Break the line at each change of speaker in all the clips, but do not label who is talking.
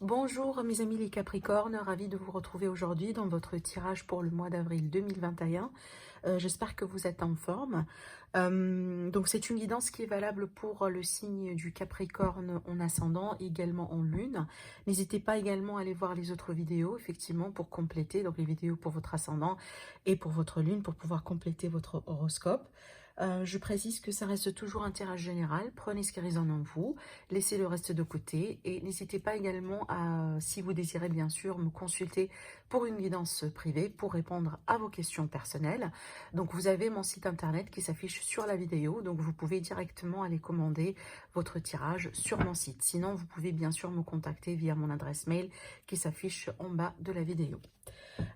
Bonjour mes amis les Capricornes, ravi de vous retrouver aujourd'hui dans votre tirage pour le mois d'avril 2021. J'espère que vous êtes en forme. Donc c'est une guidance qui est valable pour le signe du Capricorne en ascendant et également en lune. N'hésitez pas également à aller voir les autres vidéos, effectivement, pour compléter, donc les vidéos pour votre ascendant et pour votre lune, pour pouvoir compléter votre horoscope. Je précise que ça reste toujours un tirage général. Prenez ce qui résonne en vous, laissez le reste de côté et n'hésitez pas également à, si vous désirez bien sûr, me consulter pour une guidance privée pour répondre à vos questions personnelles. Donc vous avez mon site internet qui s'affiche sur la vidéo, donc vous pouvez directement aller commander votre tirage sur mon site. Sinon, vous pouvez bien sûr me contacter via mon adresse mail qui s'affiche en bas de la vidéo.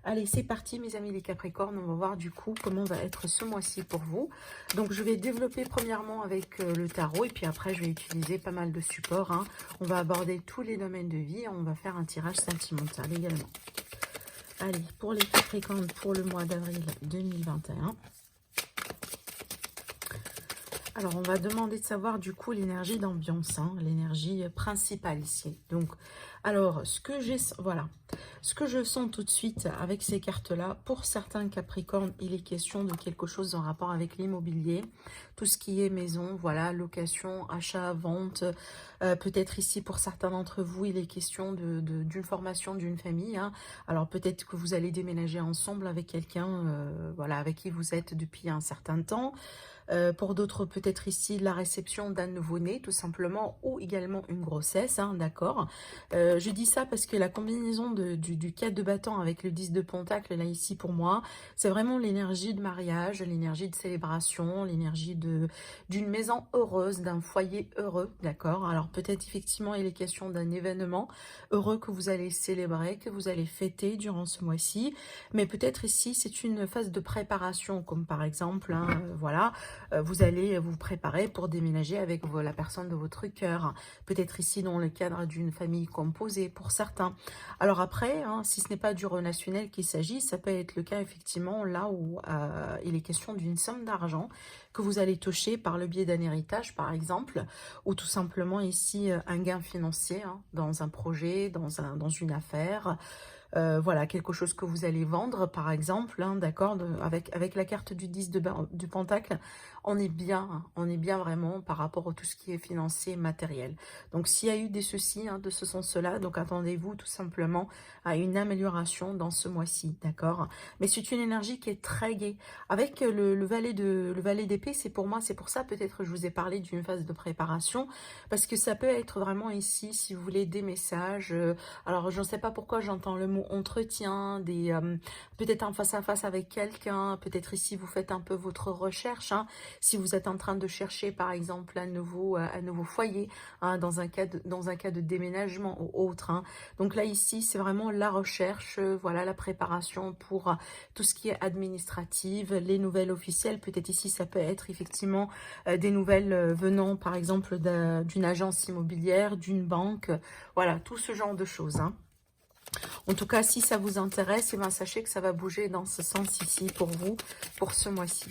Allez, c'est parti mes amis les Capricornes, on va voir du coup comment va être ce mois-ci pour vous. Donc je vais développer premièrement avec le tarot et puis après je vais utiliser pas mal de supports. On va aborder tous les domaines de vie et on va faire un tirage sentimental également. Allez, pour les Capricornes pour le mois d'avril 2021. Alors, on va demander de savoir du coup l'énergie d'ambiance, l'énergie principale ici. Donc, alors, voilà, ce que je sens tout de suite avec ces cartes-là, pour certains Capricornes, il est question de quelque chose en rapport avec l'immobilier, tout ce qui est maison, voilà, location, achat, vente. Peut-être ici, pour certains d'entre vous, il est question d'une formation d'une famille. Alors, peut-être que vous allez déménager ensemble avec quelqu'un, voilà, avec qui vous êtes depuis un certain temps. Pour d'autres, peut-être ici la réception d'un nouveau-né, tout simplement, ou également une grossesse, d'accord. Je dis ça parce que la combinaison du 4 de bâton avec le 10 de pentacle, là ici pour moi, c'est vraiment l'énergie de mariage, l'énergie de célébration, l'énergie d'une maison heureuse, d'un foyer heureux, d'accord. Alors peut-être effectivement il est question d'un événement heureux que vous allez célébrer, que vous allez fêter durant ce mois-ci, mais peut-être ici c'est une phase de préparation, comme par exemple, voilà, vous allez vous préparer pour déménager avec la personne de votre cœur. Peut-être ici dans le cadre d'une famille composée pour certains. Alors après, si ce n'est pas du relationnel qu'il s'agit, ça peut être le cas effectivement là où il est question d'une somme d'argent que vous allez toucher par le biais d'un héritage par exemple, ou tout simplement ici un gain financier dans un projet, dans une affaire. Voilà, quelque chose que vous allez vendre, par exemple, d'accord, avec la carte du 10 du Pentacle, on est bien, on est bien vraiment par rapport à tout ce qui est financier, matériel. Donc, s'il y a eu des soucis de ce sens-là, donc attendez-vous tout simplement à une amélioration dans ce mois-ci, d'accord. Mais c'est une énergie qui est très gaie. Avec le valet d'épée, c'est pour moi, c'est pour ça peut-être je vous ai parlé d'une phase de préparation, parce que ça peut être vraiment ici, si vous voulez, des messages. Alors, je ne sais pas pourquoi j'entends le mot entretien, peut-être un face-à-face avec quelqu'un, peut-être ici vous faites un peu votre recherche, si vous êtes en train de chercher par exemple un nouveau foyer, dans un cas de déménagement ou autre. Donc là ici c'est vraiment la recherche, voilà, la préparation pour tout ce qui est administrative, les nouvelles officielles, peut-être ici ça peut être effectivement des nouvelles venant par exemple d'une agence immobilière, d'une banque, voilà, tout ce genre de choses. En tout cas, si ça vous intéresse, eh bien, sachez que ça va bouger dans ce sens ici pour vous, pour ce mois-ci.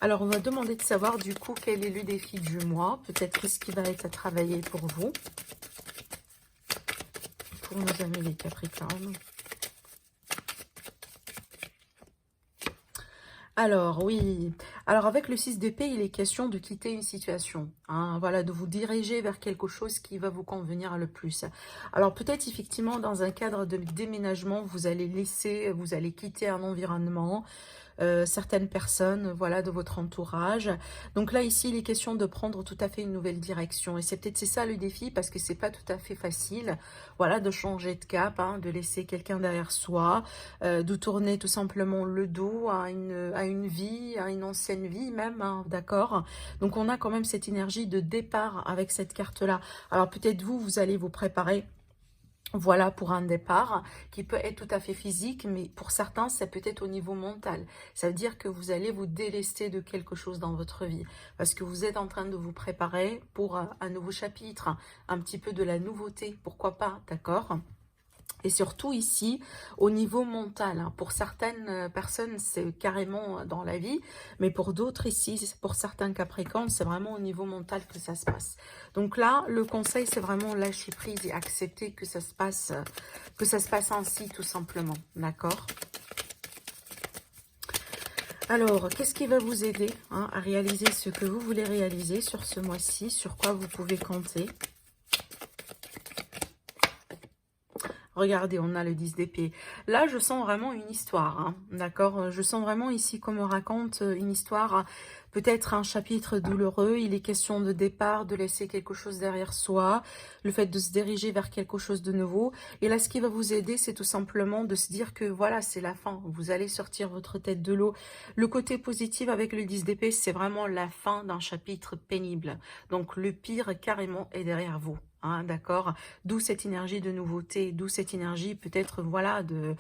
Alors, on va demander de savoir du coup quel est le défi du mois. Peut-être ce qui va être à travailler pour vous, pour nos amis les Capricornes. Alors, oui. Alors, avec le 6 d'épée, il est question de quitter une situation. Voilà, de vous diriger vers quelque chose qui va vous convenir le plus. Alors, peut-être, effectivement, dans un cadre de déménagement, vous allez quitter un environnement, certaines personnes, voilà, de votre entourage. Donc là, ici, il est question de prendre tout à fait une nouvelle direction. Et c'est ça le défi, parce que c'est pas tout à fait facile, voilà, de changer de cap, de laisser quelqu'un derrière soi, de tourner tout simplement le dos à une vie, à une ancienne vie même, d'accord. Donc on a quand même cette énergie de départ avec cette carte-là. Alors peut-être vous allez vous préparer, voilà, pour un départ qui peut être tout à fait physique, mais pour certains, ça peut être au niveau mental. Ça veut dire que vous allez vous délester de quelque chose dans votre vie, parce que vous êtes en train de vous préparer pour un nouveau chapitre, un petit peu de la nouveauté, pourquoi pas, d'accord? Et surtout ici, au niveau mental, hein. Pour certaines personnes, c'est carrément dans la vie, mais pour d'autres ici, pour certains Capricornes, c'est vraiment au niveau mental que ça se passe. Donc là, le conseil, c'est vraiment lâcher prise et accepter que ça se passe ainsi, tout simplement. D'accord? Alors, qu'est-ce qui va vous aider hein, à réaliser ce que vous voulez réaliser sur ce mois-ci? Sur quoi vous pouvez compter? Regardez, on a le 10 d'épée. Là, je sens vraiment une histoire, hein, d'accord? Je sens vraiment ici qu'on me raconte une histoire, peut-être un chapitre douloureux. Il est question de départ, de laisser quelque chose derrière soi, le fait de se diriger vers quelque chose de nouveau. Et là, ce qui va vous aider, c'est tout simplement de se dire que voilà, c'est la fin. Vous allez sortir votre tête de l'eau. Le côté positif avec le 10 d'épée, c'est vraiment la fin d'un chapitre pénible. Donc, le pire, carrément, est derrière vous. Hein, d'accord, d'où cette énergie de nouveauté, d'où cette énergie peut-être voilà de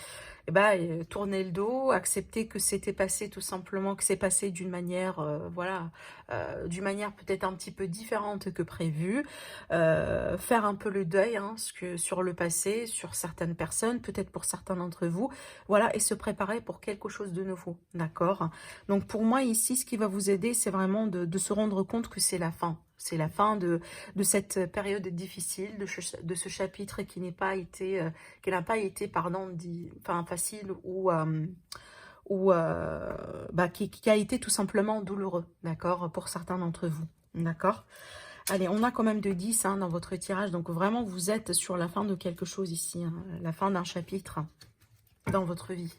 tourner le dos, accepter que c'était passé tout simplement, que c'est passé d'une manière d'une manière peut-être un petit peu différente que prévu, faire un peu le deuil hein, sur le passé, sur certaines personnes, peut-être pour certains d'entre vous, voilà, et se préparer pour quelque chose de nouveau, d'accord. Donc pour moi ici, ce qui va vous aider, c'est vraiment de se rendre compte que c'est la fin. C'est la fin de cette période difficile, de ce chapitre qui n'a pas été, pardon, facile qui a été tout simplement douloureux, d'accord, pour certains d'entre vous, d'accord. Allez, on a quand même de 10 hein, dans votre tirage, donc vraiment vous êtes sur la fin de quelque chose ici, hein, la fin d'un chapitre dans votre vie.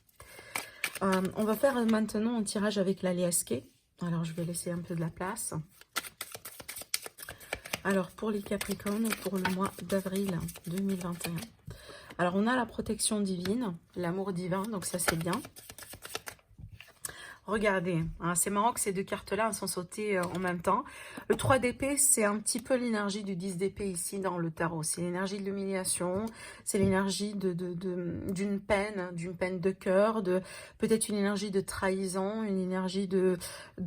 On va faire maintenant un tirage avec l'Aléasqué. Alors je vais laisser un peu de la place. Alors, pour les Capricornes, pour le mois d'avril 2021. Alors, on a la protection divine, l'amour divin, donc ça, c'est bien. Regardez, hein, c'est marrant que ces deux cartes-là sont sautées en même temps. Le 3 d'épée, c'est un petit peu l'énergie du 10 d'épée ici dans le tarot. C'est l'énergie de l'humiliation, c'est l'énergie d'une peine de cœur, peut-être une énergie de trahison, une énergie de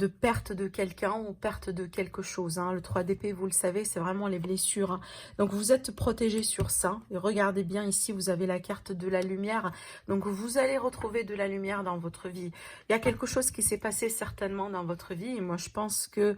perte de quelqu'un ou perte de quelque chose. Hein. Le 3 d'épée, vous le savez, c'est vraiment les blessures. Hein. Donc, vous êtes protégé sur ça. Et regardez bien ici, vous avez la carte de la lumière. Donc, vous allez retrouver de la lumière dans votre vie. Il y a quelque chose qui s'est passé certainement dans votre vie. Et moi, je pense que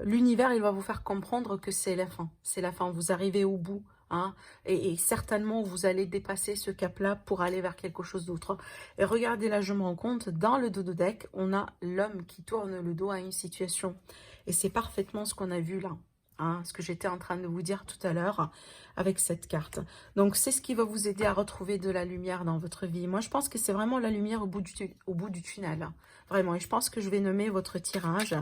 l'univers, il va vous faire comprendre que c'est la fin. C'est la fin. Vous arrivez au bout. Hein, et certainement, vous allez dépasser ce cap-là pour aller vers quelque chose d'autre. Et regardez, là, je me rends compte, dans le dos de deck, on a l'homme qui tourne le dos à une situation. Et c'est parfaitement ce qu'on a vu là. Hein, ce que j'étais en train de vous dire tout à l'heure avec cette carte. Donc, c'est ce qui va vous aider à retrouver de la lumière dans votre vie. Moi, je pense que c'est vraiment la lumière au bout du tunnel. Vraiment. Et je pense que je vais nommer votre tirage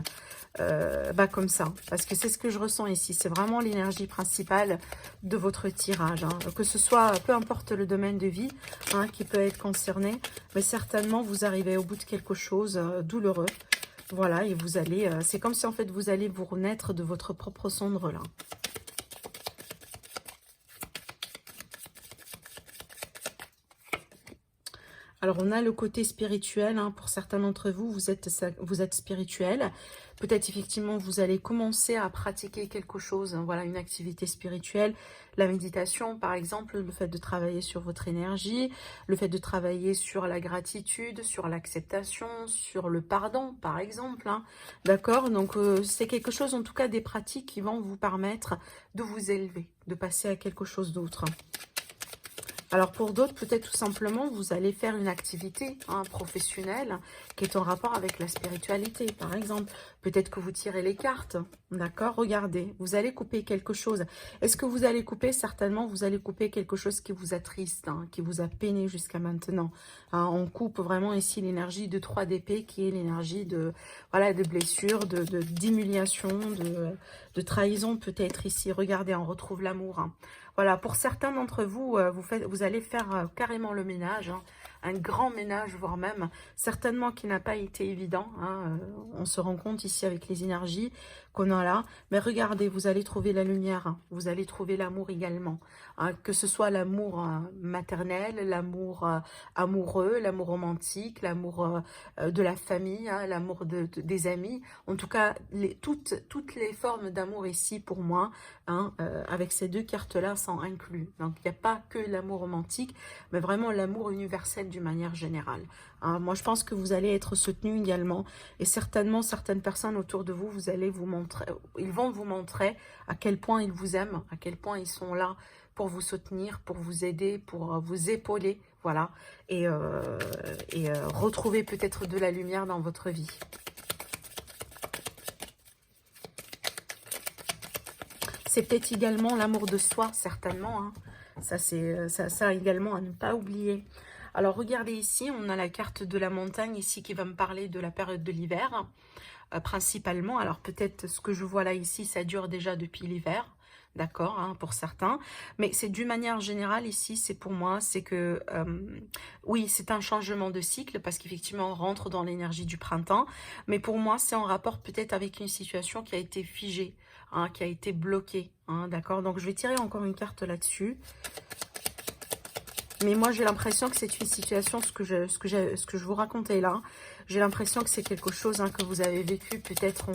comme ça. Parce que c'est ce que je ressens ici. C'est vraiment l'énergie principale de votre tirage. Hein. Que ce soit, peu importe le domaine de vie hein, qui peut être concerné. Mais certainement, vous arrivez au bout de quelque chose douloureux. Voilà, et vous allez, c'est comme si en fait vous allez vous renaître de votre propre cendre là. Alors on a le côté spirituel, hein, pour certains d'entre vous, vous êtes spirituel. Peut-être effectivement vous allez commencer à pratiquer quelque chose, hein, voilà, une activité spirituelle. La méditation par exemple, le fait de travailler sur votre énergie, le fait de travailler sur la gratitude, sur l'acceptation, sur le pardon par exemple. Hein, d'accord, donc c'est quelque chose, en tout cas des pratiques qui vont vous permettre de vous élever, de passer à quelque chose d'autre. Alors pour d'autres, peut-être tout simplement, vous allez faire une activité hein, professionnelle qui est en rapport avec la spiritualité, par exemple. Peut-être que vous tirez les cartes, d'accord? Regardez, vous allez couper quelque chose. Est-ce que vous allez couper? Certainement, vous allez couper quelque chose qui vous attriste, hein, qui vous a peiné jusqu'à maintenant. Hein, on coupe vraiment ici l'énergie de 3 d'épée, qui est l'énergie de blessure, d'humiliation, de trahison peut-être ici. Regardez, on retrouve l'amour. Hein. Voilà, pour certains d'entre vous, vous allez faire carrément le ménage hein, un grand ménage, voire même, certainement qui n'a pas été évident. Hein, on se rend compte ici avec les énergies qu'on a là. Mais regardez, vous allez trouver la lumière, hein, vous allez trouver l'amour également. Hein, que ce soit l'amour maternel, l'amour amoureux, l'amour romantique, l'amour de la famille, hein, l'amour des amis. En tout cas, toutes les formes d'amour ici, pour moi, hein, avec ces deux cartes-là, sont inclus. Donc, il n'y a pas que l'amour romantique, mais vraiment l'amour universel d'une manière générale. Hein, moi, je pense que vous allez être soutenu également. Et certainement, certaines personnes autour de vous, ils vont vous montrer à quel point ils vous aiment, à quel point ils sont là pour vous soutenir, pour vous aider, pour vous épauler, voilà, et retrouver peut-être de la lumière dans votre vie. C'est peut-être également l'amour de soi, certainement, hein. Ça, c'est ça également à ne pas oublier. Alors, regardez ici, on a la carte de la montagne ici qui va me parler de la période de l'hiver, principalement. Alors, peut-être ce que je vois là ici, ça dure déjà depuis l'hiver. D'accord, hein, pour certains. Mais c'est d'une manière générale ici, c'est pour moi, c'est que, oui, c'est un changement de cycle parce qu'effectivement, on rentre dans l'énergie du printemps. Mais pour moi, c'est en rapport peut-être avec une situation qui a été figée, hein, qui a été bloquée. Hein, d'accord, donc je vais tirer encore une carte là-dessus. Mais moi, j'ai l'impression que c'est une situation, ce que je vous racontais là, j'ai l'impression que c'est quelque chose, hein, que vous avez vécu peut-être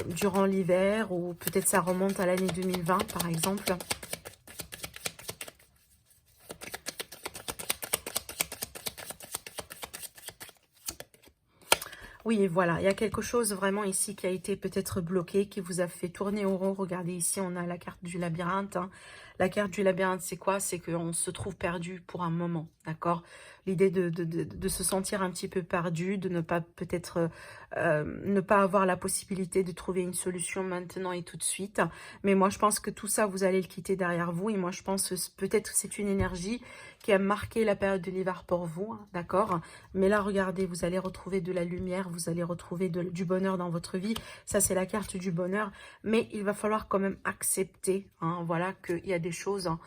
durant l'hiver, ou peut-être ça remonte à l'année 2020, par exemple. Oui, voilà, il y a quelque chose vraiment ici qui a été peut-être bloqué, qui vous a fait tourner au rond. Regardez ici, on a la carte du labyrinthe. Hein. La carte du labyrinthe, c'est quoi? C'est qu'on se trouve perdu pour un moment, d'accord? L'idée de se sentir un petit peu perdu, de ne pas peut-être ne pas avoir la possibilité de trouver une solution maintenant et tout de suite. Mais moi, je pense que tout ça, vous allez le quitter derrière vous. Et moi, je pense que peut-être c'est une énergie qui a marqué la période de l'hiver pour vous, hein, d'accord? Mais là, regardez, vous allez retrouver de la lumière, vous allez retrouver du bonheur dans votre vie. Ça, c'est la carte du bonheur. Mais il va falloir quand même accepter, hein, voilà, qu'il y a des choses, hein,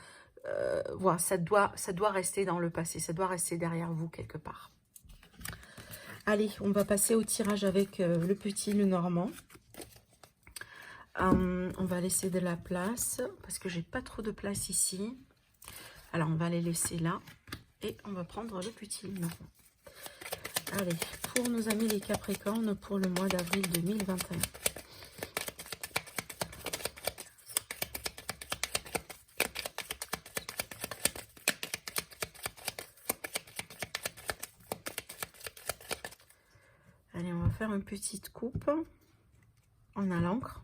voilà, ça doit rester dans le passé, ça doit rester derrière vous quelque part. Allez, on va passer au tirage avec le petit Lenormand. On va laisser de la place parce que j'ai pas trop de place ici. Alors, on va les laisser là et on va prendre le petit Lenormand. Allez, pour nos amis les Capricornes, pour le mois d'avril 2021. Allez, on va faire une petite coupe. On a l'encre.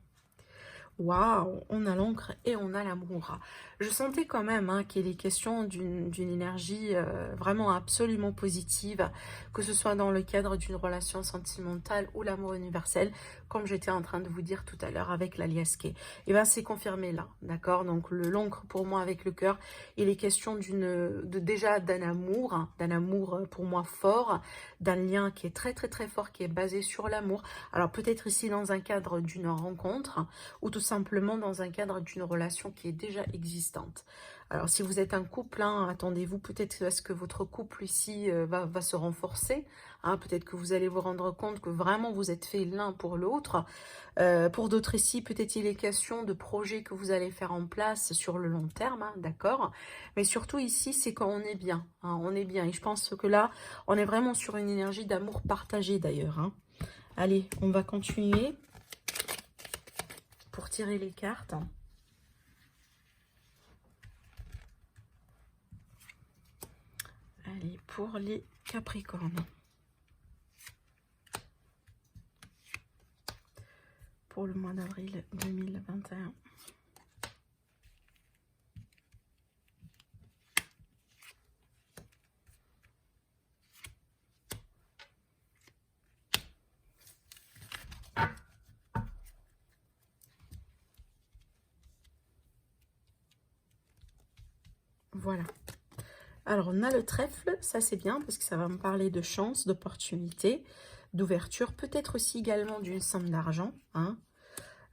Waouh, on a l'encre et on a l'amour. Je sentais quand même, hein, qu'il est question d'une énergie vraiment absolument positive, que ce soit dans le cadre d'une relation sentimentale ou l'amour universel, comme j'étais en train de vous dire tout à l'heure avec la liasquée. Et bien c'est confirmé là, d'accord? Donc l'encre pour moi avec le cœur, il est question déjà d'un amour pour moi fort, d'un lien qui est très très très fort, qui est basé sur l'amour. Alors peut-être ici dans un cadre d'une rencontre, ou tout simplement dans un cadre d'une relation qui est déjà existante. Alors si vous êtes un couple, hein, attendez-vous peut-être à ce que votre couple ici va se renforcer, hein, peut-être que vous allez vous rendre compte que vraiment vous êtes fait l'un pour l'autre. Pour d'autres ici, peut-être il est question de projets que vous allez faire en place sur le long terme, hein, d'accord? Mais surtout ici, c'est quand on est bien, hein, on est bien. Et je pense que là, on est vraiment sur une énergie d'amour partagé d'ailleurs. Hein. Allez, on va continuer pour tirer les cartes. Allez, pour les Capricornes. Pour le mois d'avril 2021. Voilà. Alors, on a le trèfle, ça c'est bien parce que ça va me parler de chance, d'opportunité, d'ouverture, peut-être aussi également d'une somme d'argent. Hein.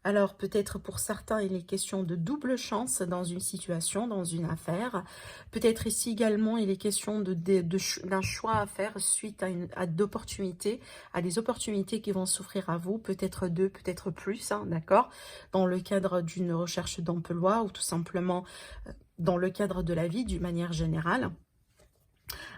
Alors peut-être pour certains, il est question de double chance dans une situation, dans une affaire. Peut-être ici également, il est question d'un choix à faire suite à d'opportunités, à des opportunités qui vont s'offrir à vous, peut-être deux, peut-être plus, hein, d'accord? Dans le cadre d'une recherche d'emploi ou tout simplement dans le cadre de la vie d'une manière générale.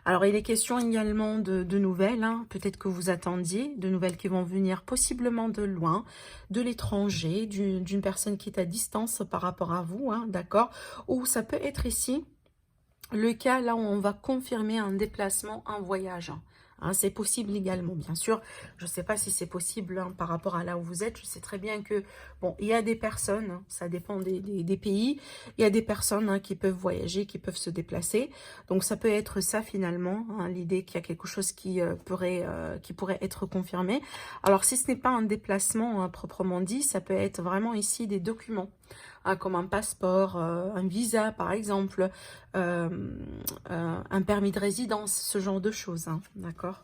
Alors, il est question également de nouvelles, hein, peut-être que vous attendiez, de nouvelles qui vont venir possiblement de loin, de l'étranger, d'une personne qui est à distance par rapport à vous, hein, d'accord? Ou ça peut être ici le cas là où on va confirmer un déplacement, un voyage. Hein, c'est possible également, bien sûr. Je ne sais pas si c'est possible hein, par rapport à là où vous êtes. Je sais très bien que, bon, il y a des personnes, hein, ça dépend des pays, il y a des personnes hein, qui peuvent voyager, qui peuvent se déplacer. Donc, ça peut être ça finalement, hein, l'idée qu'il y a quelque chose qui pourrait être confirmé. Alors, si ce n'est pas un déplacement hein, proprement dit, ça peut être vraiment ici des documents. Hein, comme un passeport, un visa par exemple, un permis de résidence, ce genre de choses, hein, d'accord?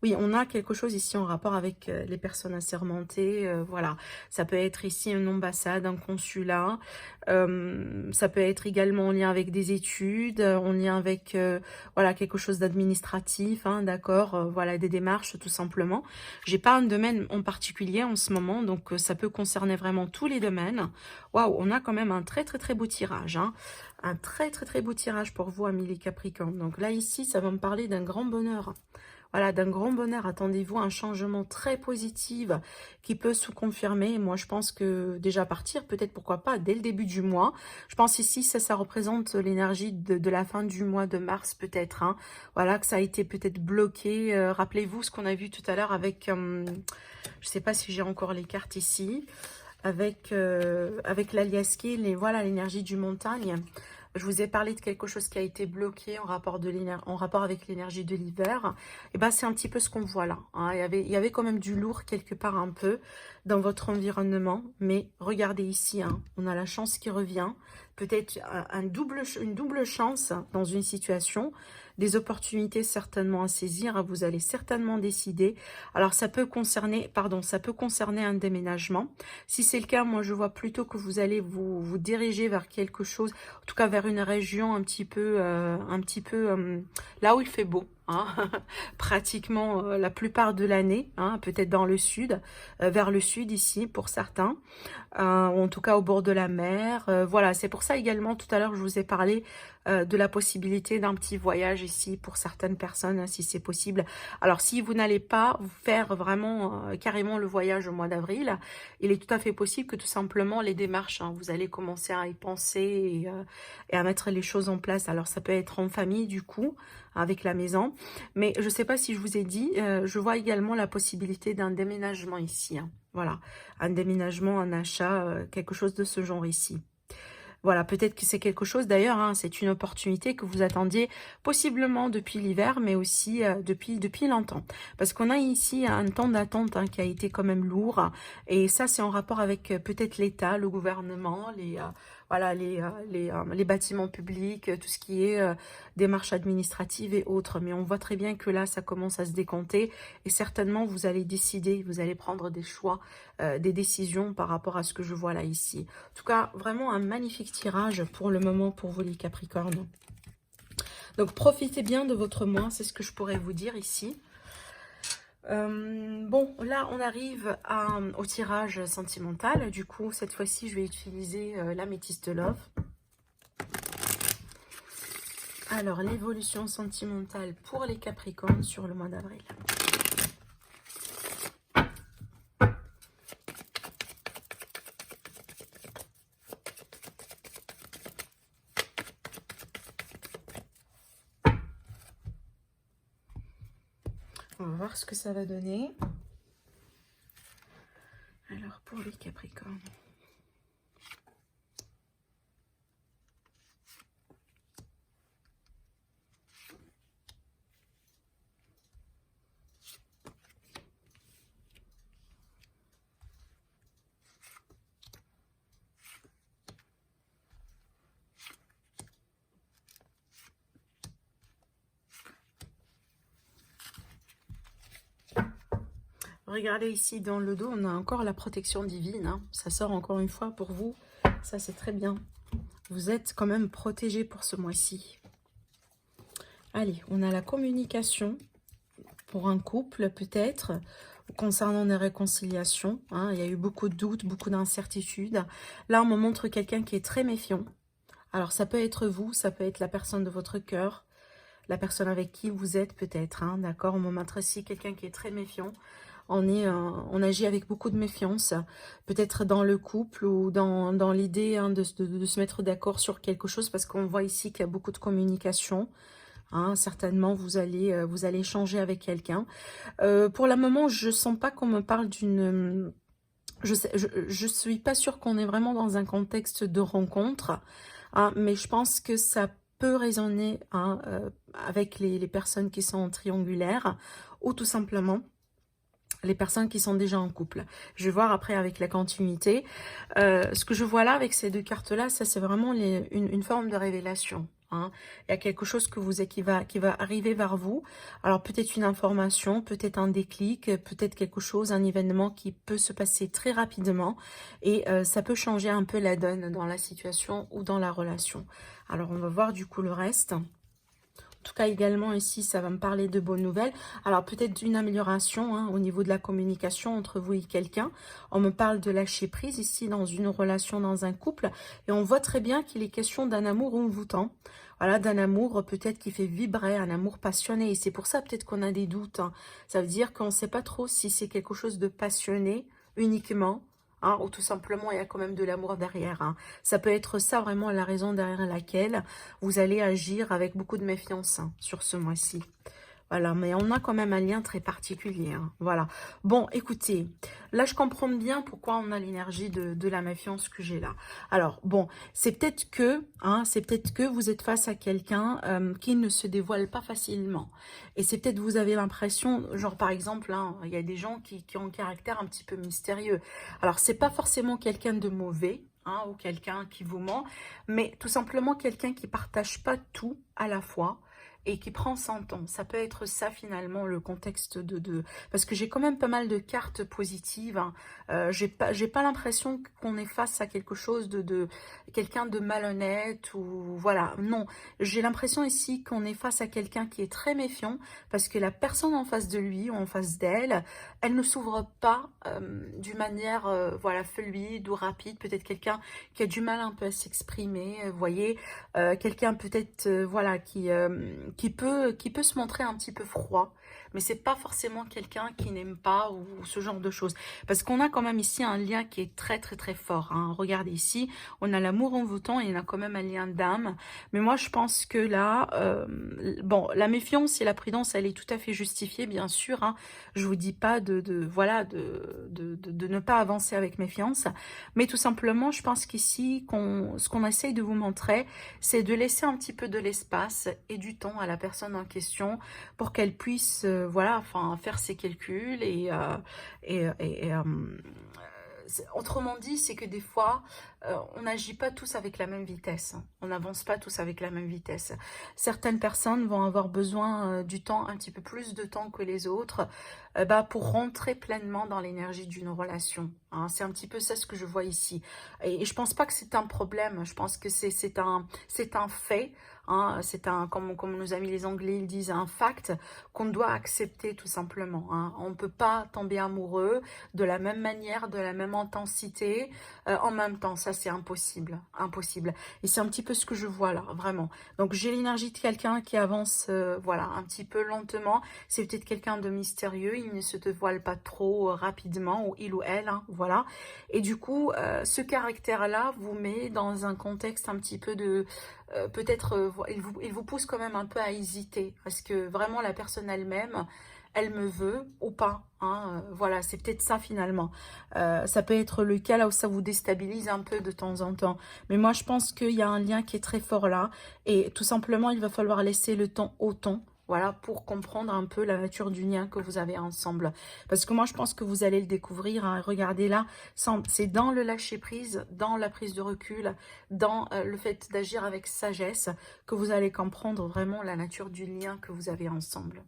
Oui, on a quelque chose ici en rapport avec les personnes assermentées, voilà. Ça peut être ici une ambassade, un consulat, ça peut être également en lien avec des études, en lien avec, voilà, quelque chose d'administratif, hein, d'accord, voilà, des démarches tout simplement. J'ai pas un domaine en particulier en ce moment, donc ça peut concerner vraiment tous les domaines. Waouh, on a quand même un très très très beau tirage, hein. Un très très très beau tirage pour vous, amis les Capricornes. Donc là, ici, ça va me parler d'un grand bonheur. Voilà, d'un grand bonheur, attendez-vous à un changement très positif qui peut se confirmer. Moi, je pense que déjà partir, peut-être pourquoi pas, dès le début du mois. Je pense ici, ça représente l'énergie de la fin du mois de mars, peut-être. Hein. Voilà, que ça a été peut-être bloqué. Rappelez-vous ce qu'on a vu tout à l'heure avec, je ne sais pas si j'ai encore les cartes ici, avec l'aliasqué, voilà, l'énergie du montagne. Je vous ai parlé de quelque chose qui a été bloqué en rapport avec l'énergie de l'hiver. Et ben c'est un petit peu ce qu'on voit là. Hein. Il y avait quand même du lourd quelque part un peu dans votre environnement. Mais regardez ici, hein, on a la chance qui revient. Peut-être une double chance dans une situation. Des opportunités certainement à saisir. Vous allez certainement décider. Alors ça peut concerner, ça peut concerner un déménagement. Si c'est le cas, moi je vois plutôt que vous allez vous diriger vers quelque chose, en tout cas vers une région un petit peu là où il fait beau. Hein, pratiquement la plupart de l'année, hein, peut-être dans le sud, vers le sud ici pour certains, ou en tout cas au bord de la mer. Voilà, c'est pour ça également tout à l'heure je vous ai parlé de la possibilité d'un petit voyage ici pour certaines personnes, hein, si c'est possible. Alors si vous n'allez pas vous faire vraiment carrément le voyage au mois d'avril, il est tout à fait possible que tout simplement les démarches, hein, vous allez commencer à y penser et à mettre les choses en place. Alors ça peut être en famille du coup, avec la maison. Mais je ne sais pas si je vous ai dit, je vois également la possibilité d'un déménagement ici. Hein. Voilà, un déménagement, un achat, quelque chose de ce genre ici. Voilà, peut-être que c'est quelque chose d'ailleurs, hein, c'est une opportunité que vous attendiez possiblement depuis l'hiver, mais aussi depuis longtemps. Parce qu'on a ici un temps d'attente hein, qui a été quand même lourd, et ça c'est en rapport avec peut-être l'État, le gouvernement, voilà, les bâtiments publics, tout ce qui est démarches administratives et autres. Mais on voit très bien que là, ça commence à se décanter, et certainement vous allez décider, vous allez prendre des choix, des décisions par rapport à ce que je vois là ici. En tout cas, vraiment un magnifique tirage pour le moment pour vous les Capricornes. Donc, profitez bien de votre mois, c'est ce que je pourrais vous dire ici. Bon, là, on arrive au tirage sentimental. Du coup, cette fois-ci, je vais utiliser l'améthyste de Love. Alors, l'évolution sentimentale pour les Capricornes sur le mois d'avril. On va voir ce que ça va donner. Alors, pour les Capricornes. regardez ici dans le dos, on a encore la protection divine. Hein. Ça sort encore une fois pour vous. Ça, c'est très bien. Vous êtes quand même protégé pour ce mois-ci. Allez, on a la communication pour un couple peut-être. Concernant des réconciliations, hein, il y a eu beaucoup de doutes, beaucoup d'incertitudes. Là, on me montre quelqu'un qui est très méfiant. Alors, ça peut être vous, ça peut être la personne de votre cœur, la personne avec qui vous êtes peut-être, hein, d'accord. On me montre ici quelqu'un qui est très méfiant. On agit avec beaucoup de méfiance, peut-être dans le couple ou dans l'idée hein, de se mettre d'accord sur quelque chose, parce qu'on voit ici qu'il y a beaucoup de communication. Hein, certainement, vous allez échanger avec quelqu'un. Pour le moment, je sens pas qu'on me parle d'une... Je suis pas sûre qu'on est vraiment dans un contexte de rencontre, hein, mais je pense que ça peut résonner hein, avec les personnes qui sont triangulaires ou tout simplement les personnes qui sont déjà en couple. Je vais voir après avec la continuité. Ce que je vois là avec ces deux cartes-là, ça c'est vraiment une forme de révélation. Hein. Il y a quelque chose qui va arriver vers vous. Alors peut-être une information, peut-être un déclic, peut-être quelque chose, un événement qui peut se passer très rapidement. Et ça peut changer un peu la donne dans la situation ou dans la relation. Alors on va voir du coup le reste. En tout cas, également ici, ça va me parler de bonnes nouvelles. Alors, peut-être d'une amélioration hein, au niveau de la communication entre vous et quelqu'un. On me parle de lâcher prise ici dans une relation, dans un couple. Et on voit très bien qu'il est question d'un amour envoûtant. Voilà, d'un amour peut-être qui fait vibrer, un amour passionné. Et c'est pour ça peut-être qu'on a des doutes. Hein. Ça veut dire qu'on ne sait pas trop si c'est quelque chose de passionné uniquement. Hein, ou tout simplement, il y a quand même de l'amour derrière. Hein. Ça peut être ça vraiment la raison derrière laquelle vous allez agir avec beaucoup de méfiance hein, sur ce mois-ci. Voilà, mais on a quand même un lien très particulier. Hein. Voilà. Bon, écoutez, là, je comprends bien pourquoi on a l'énergie de la méfiance que j'ai là. Alors, bon, c'est peut-être que vous êtes face à quelqu'un qui ne se dévoile pas facilement. Et c'est peut-être vous avez l'impression, genre par exemple, hein, il y a des gens qui ont un caractère un petit peu mystérieux. Alors, c'est pas forcément quelqu'un de mauvais, hein, ou quelqu'un qui vous ment, mais tout simplement quelqu'un qui partage pas tout à la fois et qui prend son temps. Ça peut être ça finalement le contexte parce que j'ai quand même pas mal de cartes positives. Hein. J'ai pas l'impression qu'on est face à quelque chose de quelqu'un de malhonnête ou voilà. Non, j'ai l'impression ici qu'on est face à quelqu'un qui est très méfiant parce que la personne en face de lui ou en face d'elle, elle ne s'ouvre pas d'une manière voilà fluide ou rapide. Peut-être quelqu'un qui a du mal un peu à s'exprimer. Vous voyez, quelqu'un peut-être voilà qui peut se montrer un petit peu froid, mais c'est pas forcément quelqu'un qui n'aime pas ou ce genre de choses. Parce qu'on a quand même ici un lien qui est très très très fort. Hein. Regardez ici, on a l'amour envoûtant et on a quand même un lien d'âme. Mais moi je pense que là, bon, la méfiance et la prudence, elle est tout à fait justifiée, bien sûr. Hein. Je vous dis pas voilà de ne pas avancer avec méfiance, mais tout simplement, je pense qu'ici, ce qu'on essaye de vous montrer, c'est de laisser un petit peu de l'espace et du temps à la personne en question pour qu'elle puisse voilà, enfin, faire ses calculs autrement dit, c'est que des fois, on n'agit pas tous avec la même vitesse. On n'avance pas tous avec la même vitesse. Certaines personnes vont avoir besoin du temps, un petit peu plus de temps que les autres, pour rentrer pleinement dans l'énergie d'une relation. Hein. C'est un petit peu ça ce que je vois ici. Et je pense pas que c'est un problème. Je pense que c'est un fait. Hein. C'est comme nos amis les Anglais ils disent, un fact qu'on doit accepter tout simplement. Hein. On ne peut pas tomber amoureux de la même manière, de la même intensité, en même temps. Ça, c'est impossible. Impossible. Et c'est un petit peu ce que je vois là, vraiment. Donc, j'ai l'énergie de quelqu'un qui avance, voilà, un petit peu lentement. C'est peut-être quelqu'un de mystérieux. Il ne se dévoile pas trop rapidement, ou il ou elle, hein, voilà. Et du coup, ce caractère-là vous met dans un contexte un petit peu de... peut-être, il vous pousse quand même un peu à hésiter. Parce que vraiment, la personne elle-même, elle me veut ou pas. Hein, voilà, c'est peut-être ça finalement. Ça peut être le cas là où ça vous déstabilise un peu de temps en temps. Mais moi, je pense qu'il y a un lien qui est très fort là. Et tout simplement, il va falloir laisser le temps au temps. Voilà, pour comprendre un peu la nature du lien que vous avez ensemble. Parce que moi, je pense que vous allez le découvrir. Hein. Regardez là, c'est dans le lâcher-prise, dans la prise de recul, dans le fait d'agir avec sagesse, que vous allez comprendre vraiment la nature du lien que vous avez ensemble.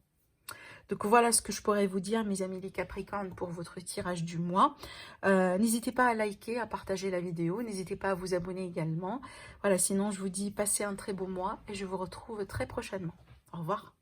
Donc voilà ce que je pourrais vous dire, mes amis les Capricornes, pour votre tirage du mois. N'hésitez pas à liker, à partager la vidéo. N'hésitez pas à vous abonner également. Voilà, sinon je vous dis passez un très beau mois et je vous retrouve très prochainement. Au revoir.